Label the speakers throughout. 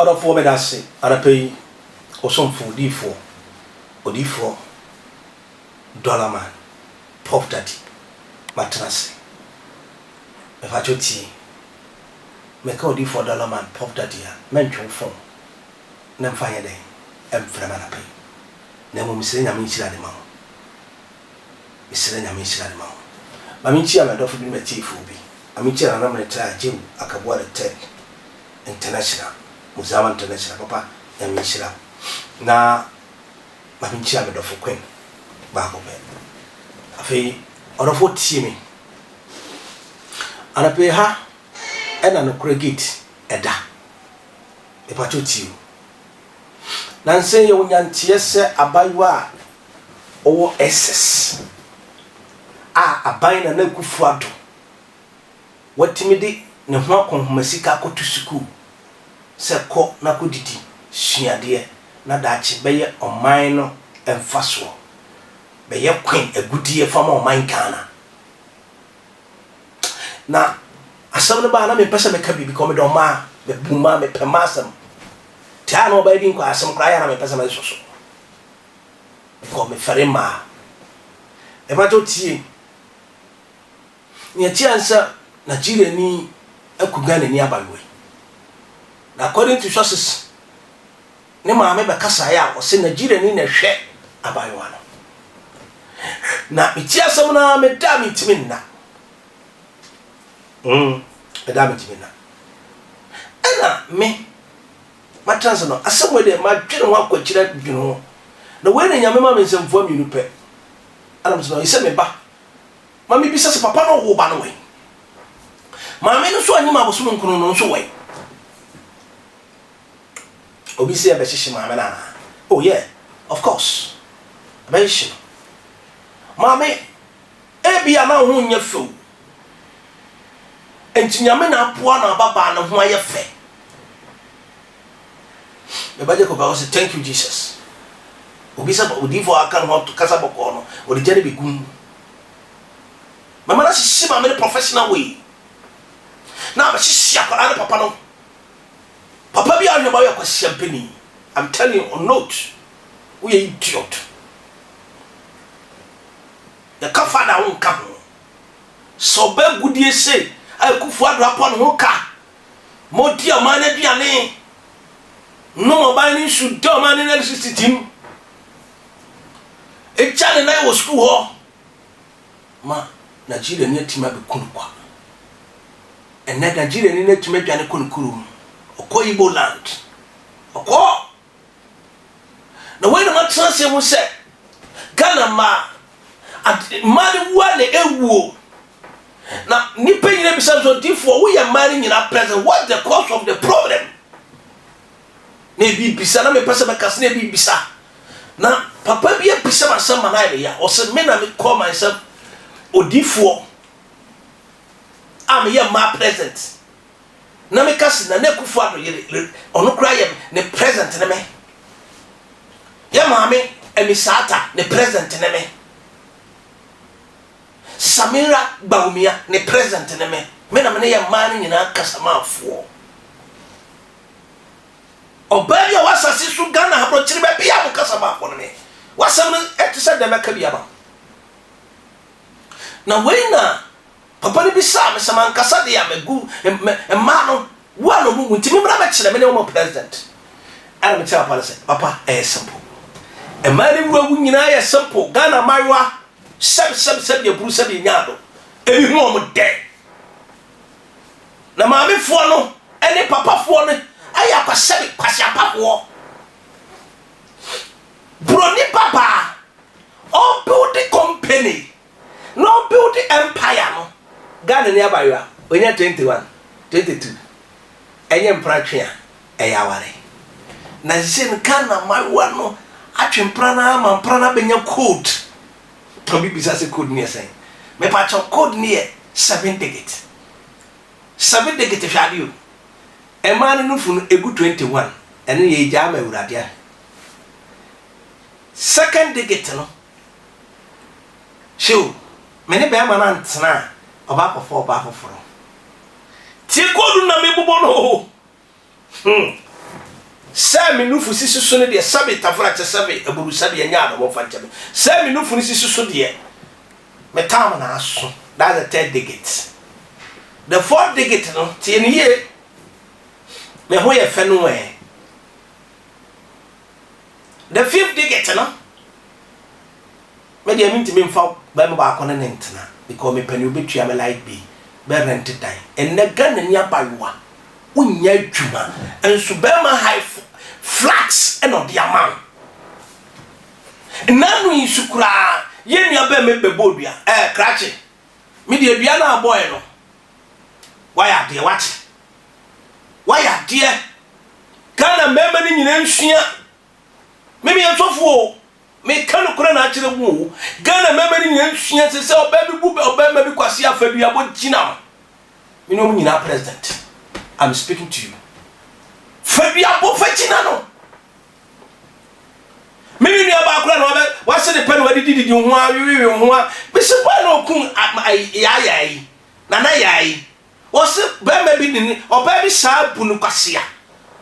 Speaker 1: other for me that say, and I pay or some for D4 or D4 dollar man, pop daddy, maternity. If I told you, make a D4 dollar man, pop daddy, mention phone, then fire day, and Framana pay. Then we say, I mean, she had the mouth. Miss Lena means she had the mouth. Mamichi, I'm a dog for me, chief will be. Amici, and I'm a try Jim, I can water tech international, Muzama international, papa, and Michela. Now, Mamichi, I'm a dog for Queen, back of it. I feel, or of what see me. And I pay her, and I know credit, a da. If I told you. Nancy, you want to abaywa or SS. A buying a kufuado. What timidi, ne hwako masika ko to school. Se ko na ko didi, suade na dachi beye oman no emfaso. Beye kwen agudie fama oman kana. Na asam no ba na me pese me ka bibi ko me do ma, me buma me pemasam. Tia no ba din ko asam kra ya na me pese me soso. Ko me fere ma. E ba to tie. Ni atia Nigeria ni ekugane ni abalwe. Na according to sources, ne maame be kasa ya o se Nigeria ni na hwe abalwa no. Na iti asem na me da me timi na. Me da me timi na. Ena me matranse no asem we de ma dwene ho akwakyira dwene ho. Na we na nyame ma me nsɛmfo aminu pɛ. Ana me so ise me ba. Ma me bisa se papa no wo ba no we. Mama no so anyima abosom nkono no so way. Obi say abeshishi mama na. Oh yeah, of course. Abeshi. Mama ebia na ho nya few. Entinyame na apoa na baba na ho aye fe. Me baje ko ba say thank you Jesus. Obi say odi fo aka no to kasa boko no. Odi jare be gum. Mama na shishi mama the professional way. Now I'm just papa no. Papa be on your champagne. I'm telling you on note. We are idiot. The kafada won't come. So bad good ye say. I could for upon hoka. More dear man and no more binding should do man in electricity. A child and I was school. Ma, Nigeria near Tima be kunukwa. And that Nigeria need to make an economy or Koibo land. Or ko. The way the matranse will say, Ghana ma at money one ewu. Now, nipping in episodes of D4, we are marrying in our present. What's the cause of the problem? Maybe Bisa, me person, my cousin, maybe Bisa. Now, Papa be a Bisa, my son, my idea, or some men I call myself or D4. I'm here my present. Na me kasi na ne kufuado yele ono kra ye ne present ne me. Ya maame emisata ne present ne me. Samira Baumia ne present ne me. Me na me ya man nyina kasamafo. Obaya wasasi su Ghana habro chiri be bia mo kasamafo ne me. Wasam no etisa de meka bia ba. Na we na Papa ni bisa me sama nkasa de ya megu emma no wa no mu ntimi bra be kire me ne wo president ana me tell papa simple emma ni wu nyina ya simple Ghana maiwa seb de buru seb nyaado ebi hu o de na ma me fo no ene papa fo no aya kwasebe kwasia papwo bro ni papa o build the company no build the empire no Ghana ni abaywa onya 21 22 enye mpratwe a eyaware na sin kana mawa no atwempra na ma mpra na benya code to bi bisa se code ni esen me pa cho code ni 7 digit hwade yo e man no fu no egu 21 ene ye ja ma urade second digit no show me ne be ma na ntena oba ko oba foforo ti kodu na me bubo no Say me nufu sisi so ne de sabe tafra che sabe aburu sabe nya do mo fa nche me. Say me nufu sisi so de me tam na aso. That's the third digit. The fourth digit no tie ne ye me ho ye fe no e. The fifth digit no me de minti me mfa ba me ba akona ne ntena because me pani obetua me light be rent time and na Ghana ni abawa unya dwuma enso be ma high flats and of the amount nanu insukura ye nua be me bebodua krache me de dua na boy no why de watch why de Ghana mema ni nyina nsua me nsofo me kanu kura na akire mu Ghana mema ni nyina nsua se obabi bu obama bi kwase afadua bo gina me no nyina president. I'm speaking to you. Fabia bo fagina no me ni aba kura no wa se de pen wa didi ho a wi ho a be se ba no kun ya na yai wo se ba ma bi ni oba bi saa bu no kwase a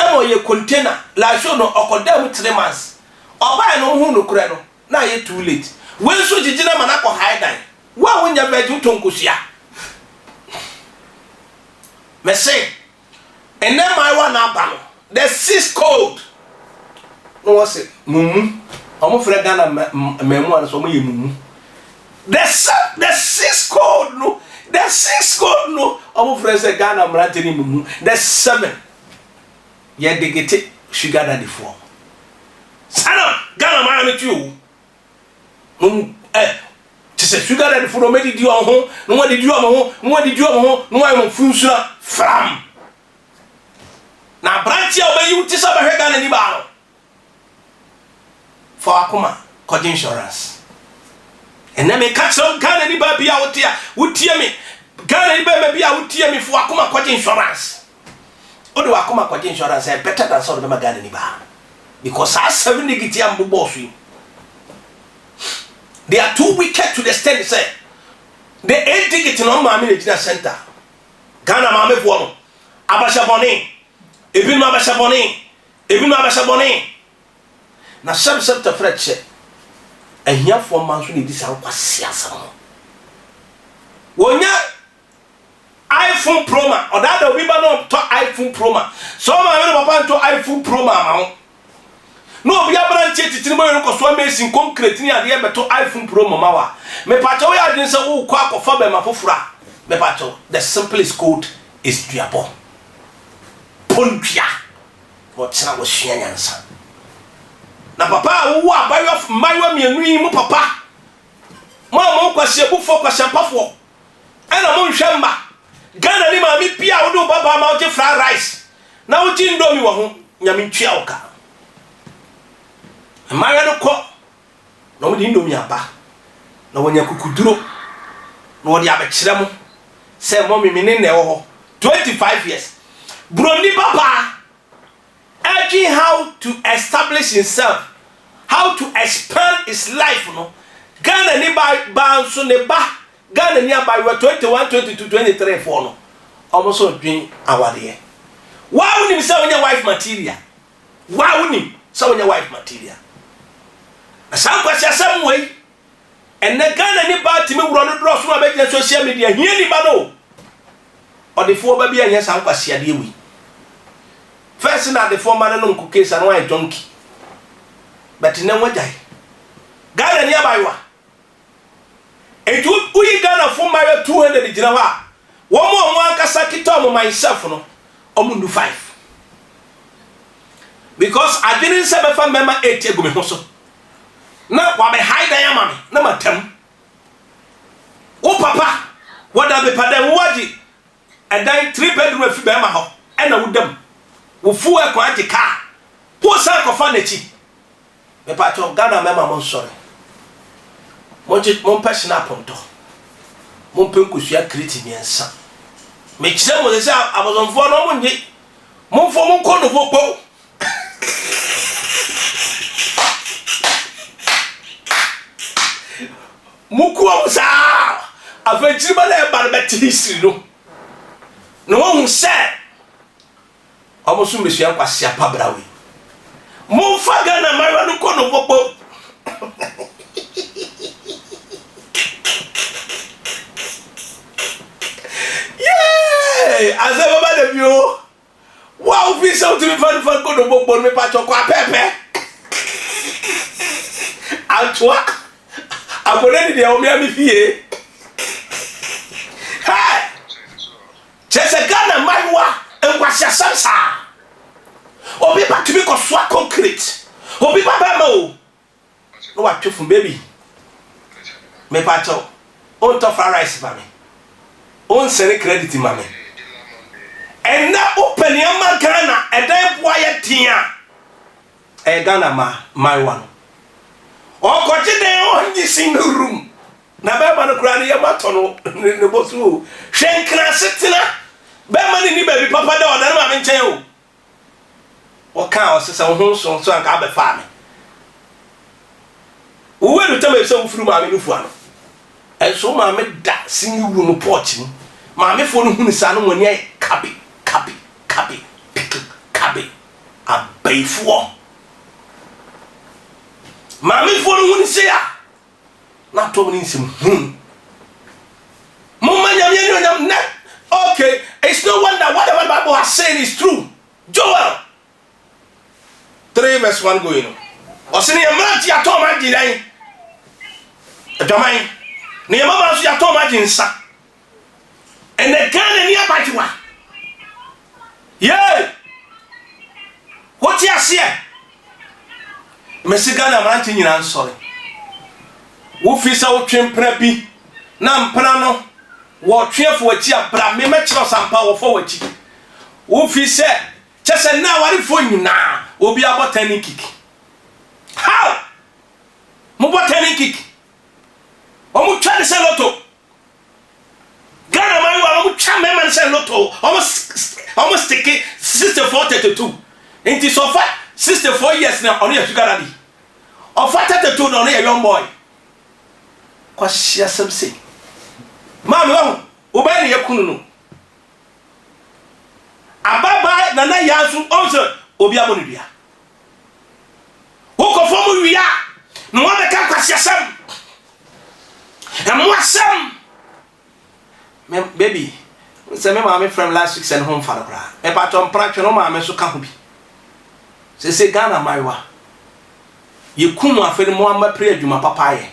Speaker 1: amo ye container la show no okodam 3 months oba no hu no kura no na ye too late we so gigina mana ko haidan wa wonya ba ju tonkosia me say and then my one abano the 6th code no was it mumu omo frɛ Ghana memu an so mo ye mumu the 6th code no the 6th code no omo frɛ se Ghana mrante ni mumu the 7 ye digete sugar daddy for sana Ghana ma me tu mumu tse sugar daddy for no me di on ho no wa di on ho no wa di on ho no wa mo funsura from na branch ya obayi wuti sa ba hwe Ghana ni ba no for akoma code insurance and na me catch Ghana ni ba bia wutie me Ghana ni ba bia wutie me for akoma code insurance odo akoma code insurance is better than so be Ghana ni ba because as 7 digit am boss you they are too wicked to the extent say the 8 digit no ma me Nigeria center Ghana ma me fo no abasha boni ebinu abasha boni na sham to freche ehia fo man so ne di san kwase asam wonya iPhone Pro ma odada obi ba no to iPhone Pro ma so ma me papa to iPhone Pro ma ma no obi abranche titiri mo yero ko so amazing concrete ni ade be to iPhone Pro ma wa me pacho we adin se wo kwa akofa be ma fofura me pacho the simplest code is duabo pontua what na wo hia nyansa na papa wo abayo mayo mienu yi mu papa mo kwase bufo kwase pafo ana mo nhwemba Ghana ni ma mi pia wo do baba ma wo je fried rice na wo ji ndomi wo ho nyame ntwia wo ka mayo no ko na wo di ndomi aba na wo nya kukuduro na wo di abekire mo se mo mi ne ne wo ho 25 years Brony Papa urging how to establish himself, how to expand his life, no. Ghana ni ba so ne ba Ghana ni ba 21, 22, 23, 4 no. Almost so dream awade. Why would say when your wife material? Why would you say when your wife material? Asam kwase asam way. And the Ghana ni ba timi wuro no draw so ma be social media. Here ni ba no. Or the four baby and yes, I'm quite we. First, now the former no case and why donkey. But in no die. Ghana nearby one. And we Ghana for my 200 Jinawa. One more Kasaki Tom myself, no, Omundu 5. Because I didn't say my family member 8 years ago. Now, what I hide I am, number 10. Oh, Papa, what are the Padam Waji? And then 3 bedroom if you ho and I would them wo fu e kwa ati car po san ko fa na chi me pa cho Ghana mema mo sorry mon personal ponto mon penkusua create miensa me kire mo se abozonfo no mo nyi mon fo mon ko no popo muku o sa afetiri ba na e ba be tisiri no no one said almost me share kwase apabrawe Momfa Ghana Mariwa no kono popo. Yeah, as ever by the view. Wow, fi so to me fan kono popo me pa choko apepe. Antwi. Abonani de o me ami fie. Hey! Chese Ghana Mariwa enkwasya sansa. Obi ba to be koswa concrete. Obi ba ba mo. No wa twefun baby. Me pa cho. On to fried rice ba me. On send credit ma me. And na open yama Ghana e dan boa ye tia. E Ghana Mariwa no. O ko je den o nyi single room. Na ba no kura ne yama to no ne bosu. Hwenkra setina. Ba ma ni baby papa da o dan ma me nchen o. O kan o sesa ho so anka be fa me. Wo we do tell me so furu ma me nufu ano. E so ma me da single room porch ni. Ma me fo no hunu sa no woni ai kabi pickle kabi abaifo. Ma me fo no hunu se ya. Na to me nsim Mama nyam. Okay, it's no wonder whatever the Bible has said is true. Joel 3 verse 1 going on. Osini yamati ya to maji dai. Adamai. Ni mama so ya to maji nsa. And the Ghana ni abajiwa. Yeah. What you see? Mesi Ghana manti nyina nsore. Wo fisa wo twempra bi na mpra no wo twefo achi abra me mekiro sampa wo fo wachi. Wo fisa chese na wari fo nyina obi abotani kick. How? Mo botani kick. Omo twa de se loto. Ghana Mariwa omo twa me man se loto. Almost stick 6432. Inti so far 64 years now on your sugar daddy. Of 32 no your young boy. Kwashia semse. Mama wo oba ne yakunu no. Ababa na yansu onse obi abonu dua. Wo ko fomu wia no wa be ka kwashia sem. Amwasem. Baby, say me mama from last week send home for bra. E pa tom pratwe no mama so ka ho bi. Say Ghana Mariwa. Ye kumu afere mo amba pre adwuma papa ye.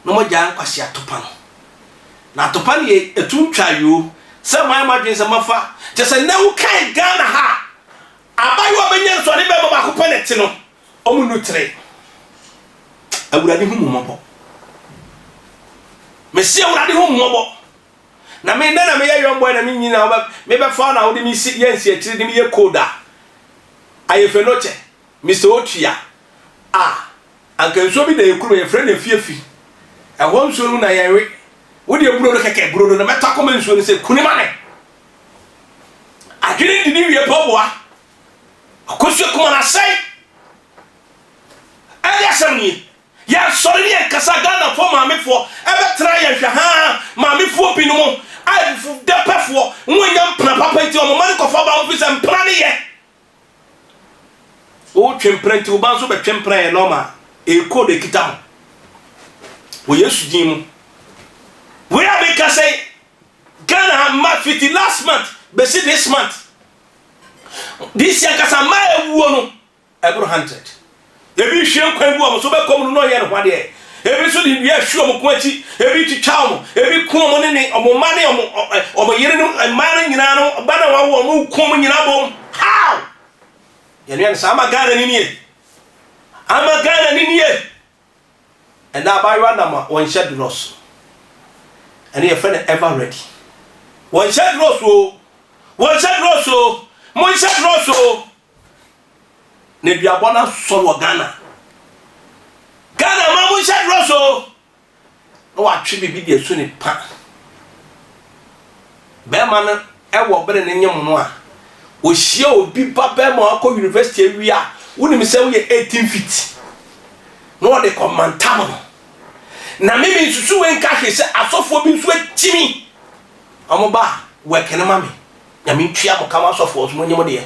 Speaker 1: No mo jan kwase atopa no. Na atopa ne etuntwa yo. Se my madwen se mafa. Je se na wo kan Ghana ha. Abayo benya so ne be ba ko peneti no. Omu no tre. Awurade hu mmobọ. Mesi awurade hu mmobọ. Na me na me ye yombo na me nyina me be fa na wo de me si yensi akiri de me ye koda. Ayefenoche Mr. Otua anka nso bi na ekuru ye friend efiefi e ho nso nu na yewe wo de eburo no keke eburo no meta koma nso no se kunima ne adwene didi wie poboa akosu kuma na sai aya samni ya sori ne kasa Ghana fo maamefo ebe tra ya hwa ha maamefo bi no mo ai fu de pefo nwanya mpna papa nti o mo mani ko fa ba office mpna ne ye o twemprenti o banzo be twempran e normal e code e kitam wo yesu din mu we are make say Ghana ma 50 last month be see this month this year kasa ma ewuo no ebro 100 e bi hwe kwan bu o so be kom no ye no hwade e bi so di ye hwe mo ko achi e bi twitwa mo e bi ku mo ne o mo ma ne o mo yere no ma no nyina no ba na wa wo mo ku mo nyina bom how Yanian sama Ghana ni nie. Ama Ghana ni nie. And now by random one shed loss. And your friend ever ready. One shed loss o. One shed loss o. One shed loss o. Ne bia bona so Ghana. Ghana ma one shed loss o. No wa twi bibi de so ni pa. Be man e wo bere ne nyem no a. Oshia obi papa mo akọ university awia woni se wo ye 18 feet no de commandam na mimi susu we nka hwe se asofo bi nso atimi amoba we kene mame ya mi twia mo kama asofo so mo nyem de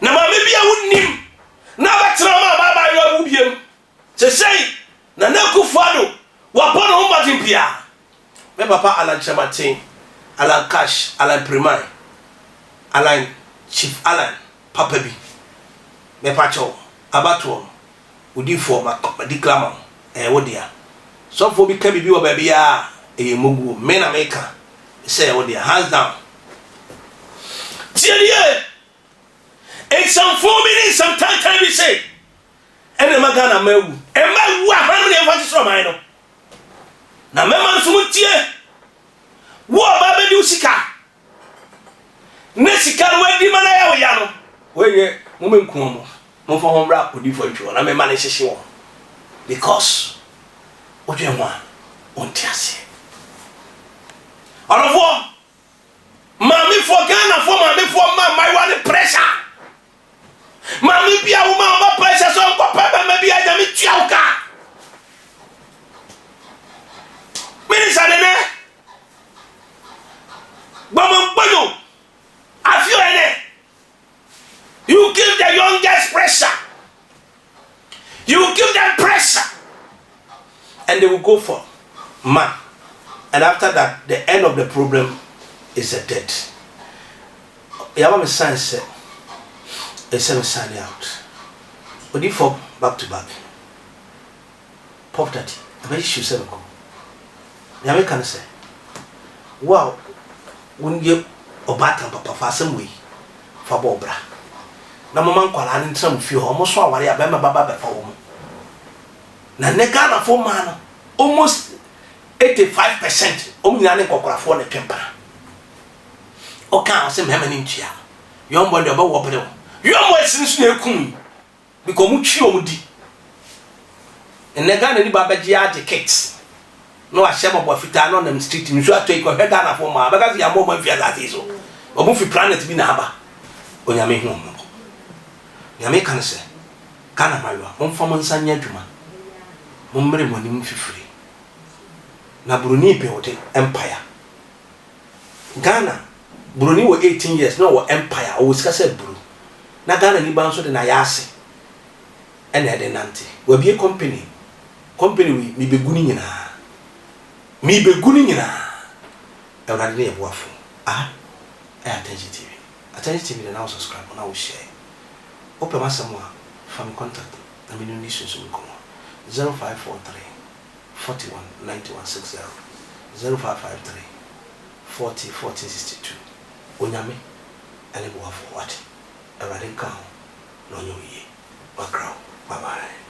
Speaker 1: na ma me bia wonim bia me papa Alan Chamatin, Alan Cash, Alan Primai, Alan Chief Alan papa bi me pacho abato odi for ma declama wo dia so for bi ka bibi wo ba bia mugu me na meka say wo dia hands down tiye in some 4 minutes some time we say ene magana mawu e mawu ahanu ne fati so man no na mema nso mutie wo ba be di usika ne sika we di mana ya wo ya no we mo menku mo mo fa ho bra odi fo ntwo na mema ne hyehye wo because odwe ho a onti ase orofo mami for Ghana for mami for my one pressure mami bia wo ma pressure so nko pa ma bia ja mi tua uka minisa ne gbamo afio ene you give the youngest pressure you give them pressure and they will go for man and after that the end of the problem is a death. Yaba me sense it's a sign out. Odi for back to back. Pop that. I bet you say go. Yaba can say. Wow. When you obata papa for some way for bobra. Na mama nkwala ni ntram fi ho mo so aware abema baba be fa wo mo. Na nega na for man almost 85% omnya ne kokorafo ne pempa. Oka ose mema ni ntua. Yombo de oba wo bere wo. Yombo esinsu na ekun. Because mu twi omudi. Nega na ni baba ji ade kicks. No ahye bobo fita no na street nsu atoi ko hweda na fo ma baka ya mo ma fia that is so. Obu fi planet bi na aba. Onyame hu mo. Nyame kan se. Kana mawa. Mo mfa mo nsanya adwuma. Mo mmere mo nim fifiri. Na Bruni pe wote empire. Ghana Bruni wo 18 years no wo empire o sika se bru. Na Ghana ni ban so de na yase. Ene de nante. Wa bie company we mi beguni nyina. Mi beguni nyina. E wona de ye boafo. Attention TV. Attention TV na subscribe na wo share. Open masamwa from contact. Na mi no so ko. 0543 41 91 60 0553 40 40 62 Onyame ele bo afọ wate awade ka ho no nyoye. Bye bye.